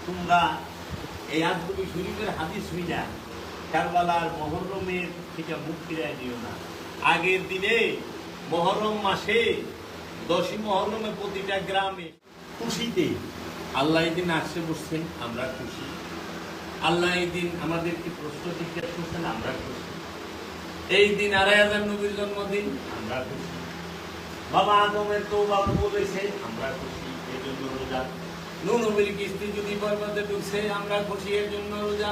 তোমরা এই আজগবি শরীফের হাদিস হইনা কারবালার মহরমের থেকে মুখ ফিরাই দিও না। আগের দিনে মহরম মাসে 10ই মহরমে প্রতিটা গ্রামে খুশিতে আল্লাহ এই দিন আসছে বসছেন, আমরা খুশি। আল্লাহ এই দিন আমাদেরকে প্রশ্ন জিজ্ঞাসা করছেন, আমরা খুশি। এই দিন 2500 নবীর জন্মদিন, আমরা খুশি। বাবা আদমের তওবা বলেছে, আমরা খুশি, এই জন্য রোজা। নূহ নবীর কিস্তি যদি পর্বতে ঢুকছে, আমরা খুশি, এর জন্য রোজা।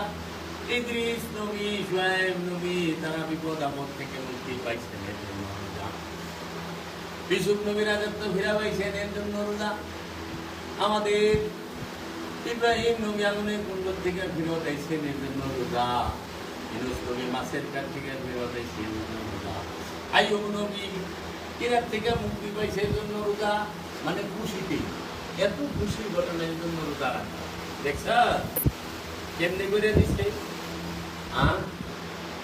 ইদ্রিস নবী, শুআয়ব নবী, তারা বিপদ আপদ থেকে মুক্তি পাইছেন, এর জন্য রোজা। ইউসুফ নবী রাজত্ব ফিরা পাইছেন, এর জন্য রোজা। আমাদের ইব্রাহিম নবী আগুনের কুণ্ড থেকে ফেরত আইছেন, এর জন্য রোজা। ইউনূস নবী মাছের পেট থেকে ফেরত আইছেন, এর জন্য রোজা। আইয়ুব নবী কিরাত থেকে মুক্তি পাইছে, এর জন্য রোজা। মানে খুশিতে, এত খুশির ঘটনার জন্য রোজা রাখা। দেখছ কেমনি করে দিচ্ছে?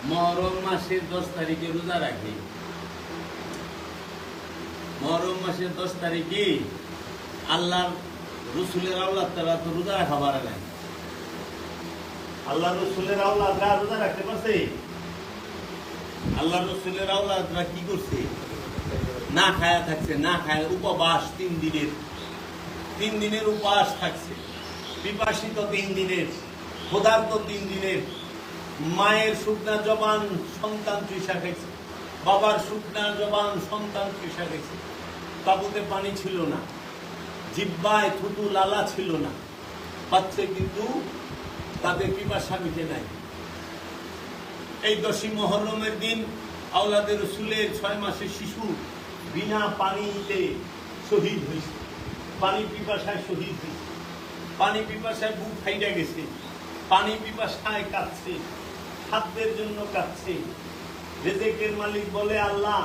মহরম মাসের 10 তারিখে রোজা রাখি। মহরম মাসের 10 তারিখে আল্লাহর রসুলের আওলাদ তারা তো রোজা রাখা পারে নাই। আল্লাহ রসুলের আওলাদরা রোজা রাখতে পারছে? আল্লাহ রসুলের আওলাদরা কি করছে? না খায়া থাকছে, না খায় উপবাস 3 দিনের উপবাস থাকছে। পিপাসিত 3 দিনের, ক্ষুধার্ত 3 দিনের। মায়ের শুকনা জবান সন্তান তৃষা খাইছে, বাবার শুকনা জবান সন্তান তৃষা খাইছে। তাবুতে পানি ছিল না, জিহ্বায় থুতু লালা ছিল না, পাচ্ছে কিন্তু তাদের পিপাসা মিটে নাই। এই 10ই মহরমের দিন আওলাদের রসুলের 6 মাসের শিশু বিনা পানিতে শহীদ হয়েছে। পানি পিপাসায় শহীদ হয়েছে, পানি পিপাসায় বুক ফাইটা গেছে, পানি পিপাসায় কাঁদছে, খাদ্যের জন্য কাঁদছে। রেজেকের মালিক বলে আল্লাহ,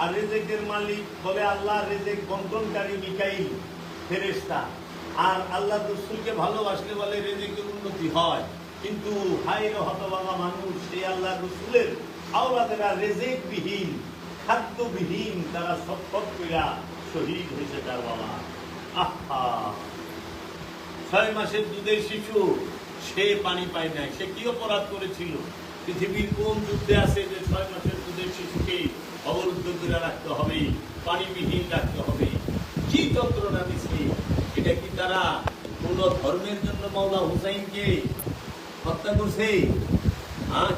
আর রেজেকের মালিক বলে আল্লাহ রেজেক বন্টনকারী মিকাইল ফেরেশতা। আর আল্লাহ রসুলকে ভালোবাসলে বলে রেজেকের উন্নতি হয়। কিন্তু হায় রে হতভাগা মানুষ, সেই আল্লাহ রসুলের আওলাদেরা রেজেকবিহীন, খাদ্যবিহীন, তারা সৎপথ কইরা শহীদ হয়েছে তার বাবা। আহা, 6 মাসের দুধের শিশু, সে পানি পায় নাই। সে কি অপরাধ করেছিল? পৃথিবীর কোন যুদ্ধে আছে যে 6 মাসের দুধের শিশুকে অবরুদ্ধ করে রাখতে হবে, পানিবিহীন রাখতে হবে? কি যন্ত্রণা দিচ্ছে? এটা কি তারা কোন ধর্মের জন্য মাওলা হুসাইনকে হত্যা করছে?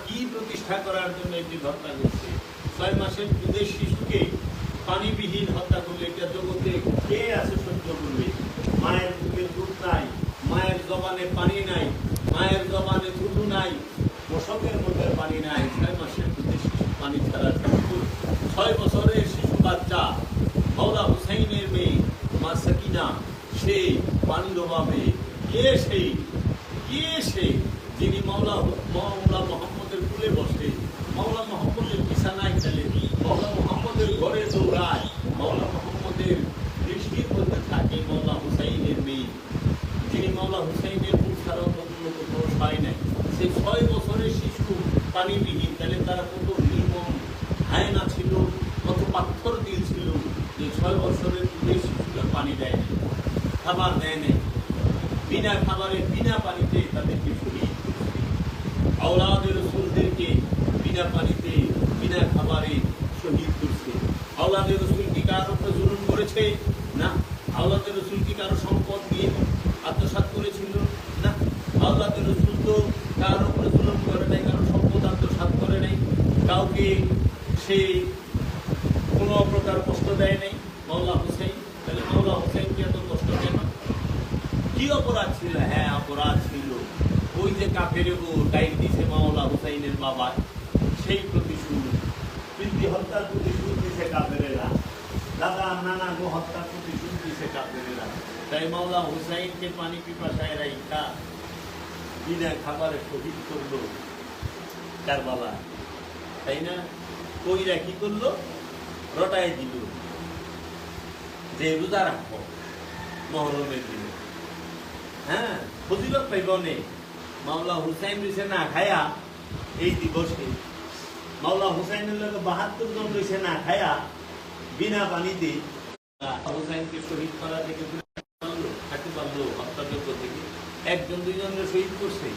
কি প্রতিষ্ঠা করার জন্য এটি হত্যা করছে? 6 মাসের দুধের শিশুকে পানিবিহীন হত্যা করলে এটা জগতে কে আছে সহ্য করবে? মায়ের বুকের দুধ নাই, মায়ের জবানে পানি নাই, মায়ের জবানে থুতু নাই, পোষকের মধ্যে পানি নাই। 6 মাসের দুধের শিশু পানি ছাড়া 6 বছরের শিশু বাচ্চা মাওলা হুসাইনের মেয়ে মা সাকিনা, সে পানির অভাবে কে সে যিনি মাওলা মোহাম্মদের কুলে বসে, মাওলা মোহাম্মদের বিছানায় খেলে, মাওলা মোহাম্মদের ঘরে দৌড়ায়, মাওলা মোহাম্মদের দৃষ্টির মধ্যে থাকে মাওলা হুসাইনের মেয়ে, যিনি মাওলা হুসাইনের মুখ ছাড়া কখনো কোথাও হয় নাই। সে 6 বছরের শিশু পানিবিহীন, তাহলে তারা কত নির্মম হায়না ছিল, কত পাথর দিল ছিল যে 6 বছরের শিশুরা পানি দেয় না, খাবার দেয় না। বিনা খাবারে, বিনা পানিতে তাদেরকে শহীদ করছে। আওলাদের রসুলদেরকে বিনা পানিতে, বিনা খাবারে শহীদ করছে। আওলাদের রসুল কি কারোর উপরে জুলুম করেছে? না। আওলাদের রসুল কি কারো সম্পদ নিয়ে আত্মসাৎ করেছিল? না। আওলাদের রসুল তো কারোর উপরে জুলুম করে নাই, কারো সম্পদ আত্মসাৎ করে নাই, কাউকে সে কোনো প্রকার কষ্ট দেয় নাই। মাওলা হুসাইন, তাহলে মাওলা হুসাইনকে এত কষ্ট কেন? কি অপরাধ ছিল? হ্যাঁ, অপরাধ ছিল ওই যে কাফেরে ডাইক দিছে মাওলা হুসাইনের বাবা, সেই প্রতিশোধ। বৃদ্ধি হত্যার প্রতিশোধ দিছে কাফেরেরা, দাদা নানা গো হত্যার প্রতিশোধ দিছে কাফেরেরা। তাই মাওলা হুসাইনকে পানি পিপাসায় রাইখা বিনা খাবারে শহীদ করলো কারবালা, তাই না? কইরা কি করলো? রটায় দিল যে রোজা রাখবো মহরমের দিনে। হ্যাঁ, ফজিলত পাইব নে। মাওলা হুসাইন রয়েছে না খায়া এই দিবসে। মাওলা হুসাইনের লোক 72 জন রয়েছে না খায়া বিনা পানিতে। হুসাইনকে শহীদ করা থেকে থাকতে পারলো হত্যাযোগ্য থেকে। একজন দুইজনের শহীদ করছে।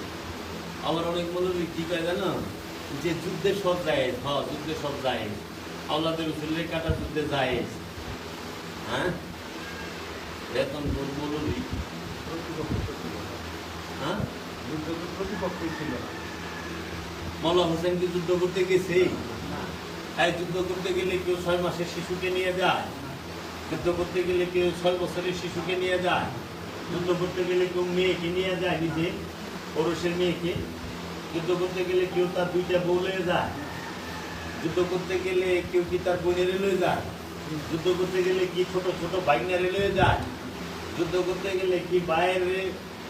আবার অনেক মৌলবী কি কয় জানো, যে যুদ্ধে সব যায়, যুদ্ধে সব যায়, আওলাদের রসুলের কাটা যুদ্ধে যায়। হ্যাঁ, বেতন মৌলবী হ্যাঁ, প্রতিপক্ষই ছিল না। মৌলা হোসেন কি যুদ্ধ করতে গেছে? এই যুদ্ধ করতে গেলে কেউ 6 মাসের শিশুকে নিয়ে যায়, যুদ্ধ করতে গেলে কেউ 6 বছরের শিশুকে নিয়ে যায়, যুদ্ধ করতে গেলে কেউ মেয়েকে নিয়ে যায়, নিজে পুরুষের মেয়েকে। যুদ্ধ করতে গেলে কেউ তার 2টা বউ লয়ে যায়, যুদ্ধ করতে গেলে কেউ কি তার বোনের লয়ে যায়, যুদ্ধ করতে গেলে কি ছোট ছোট বাইনারে লয়ে যায়, যুদ্ধ করতে গেলে কি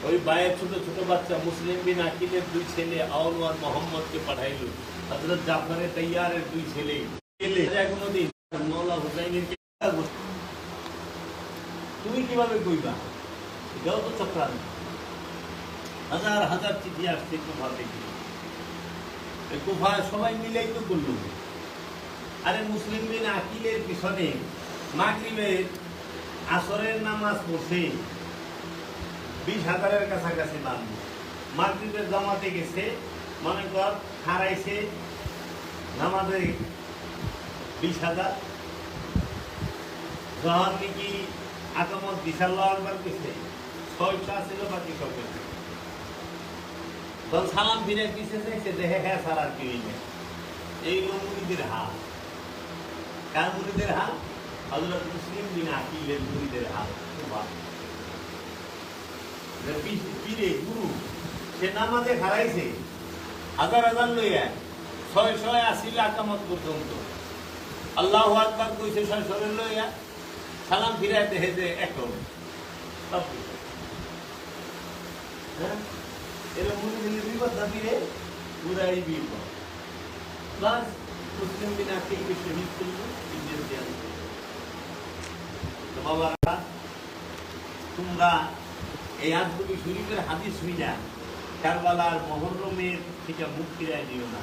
ওই বায়ের ছোট ছোট বাচ্চা মুসলিম বিন আকিলের 2 ছেলে আউল আর মোহাম্মদকে পাঠাইলো, হযরত জাফরের তৈয়ারের 2 ছেলে গেলে কোনদিন মৌলা হুসাইনের তুমি কিভাবে কইবা? এটাও তো চক্রান্ত। হাজার হাজার চিঠি আসছে কুফা থেকে, কুফা সবাই মিলেই তো করল। আরে মুসলিম বিন আকিলের পিছনে মাগরিবের আসরের নামাজ পড়ছে 20,000-এর কাছাকাছি মানুষ। মাগরিবের জামাতে গেছে, মনে কর হারাইছে নামাজে 20,000। যখন নাকি আকামত বিশাল্লাহ আকবার কইছে 6টা ছিল, বাকি সব গেছে। যখন সালাম ফিরে পিছিয়ে চাইছে, দেখে হ্যাঁ সার আর কেউই নেই। এই মুরিদের হাল। কার মুরিদের হাল? হযরত মুসলিম বিন আকিলের মুরিদের হাল। পীরে গুরু সে নামাজে হারাইছে হাজার হাজার লইয়া 680 আকামত পর্যন্ত। আল্লাহু আকবার কইছে 600 লইয়া, সালাম ফিরায় দেখে যে একদম এরা মুরিদের বিপদ না, পীরে পুরাই বিপদ। প্লাস মুসলিম বিন আকিলকে শহীদ করল ইন্ডিয়ান দেয়াল। তো বাবারা, তোমরা এই আজগুলি শরীফের হাদিস হইলা কারবালার মুহররমের থেকে মুখ ফিরায় দিও না।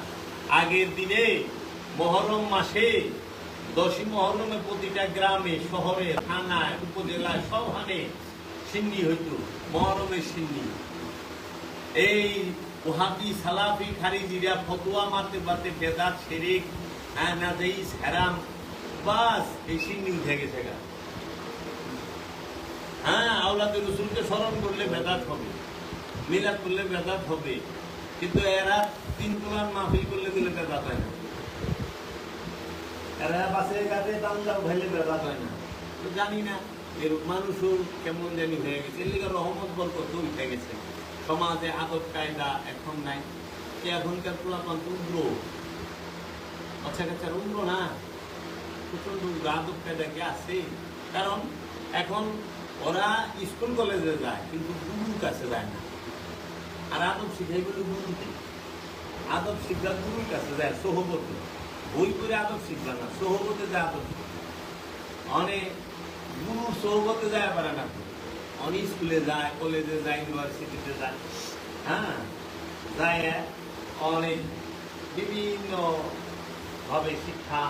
আগের দিনে মুহররম মাসে 10ই মুহররমে প্রতিটা গ্রামে, শহরে, থানায়, উপজেলায় সবখানে সিন্নি হইত, মুহররমের সিন্নি। এই ওহাবি সালাফি খারিজিরা ফতোয়া মারতে মারতে বেদাত শিরক নাজাইজ হারাম, বাস এই সিন্নি উঠে গেছে গা। হ্যাঁ, আওলাদের রসুলকে স্মরণ করলে বেদাত হবে, মিলাদ করলে বেদাত হবে, কিন্তু এরা 3 কোরআন মাহফিল করলে দিলে বেদাত হয় না। এরা বাসে গাড়ি দাঙ্গা উঠাইলে বেদাত হয় না। তো জানি না এর মানুষও কেমন জানি হয়ে গেছে, এর লিগে রহমত বরকত উঠে গেছে। সমাজে আদব কায়দা এখন নাই। এখনকার পোলাপান উগ্র, বাচ্চা কাচ্চার উগ্র না, প্রচন্ড উগ্র। আদব কায়দা কি আছে? কারণ এখন ওরা স্কুল কলেজে যায় কিন্তু গুরুর কাছে যায় না। আর আদব শিখাই বলে গুরুতে, আদব শিখা গুরুর কাছে যায়, সোহবতে। বই করে আদব শিখবা না, সোহবতে যায় আদব শিখবে। অনেক গুরুর সোহবতে যায় পারে না, অনেক স্কুলে যায়, কলেজে যায়, ইউনিভার্সিটিতে যায়। হ্যাঁ, যায় অনেক বিভিন্ন ভাবে শিক্ষা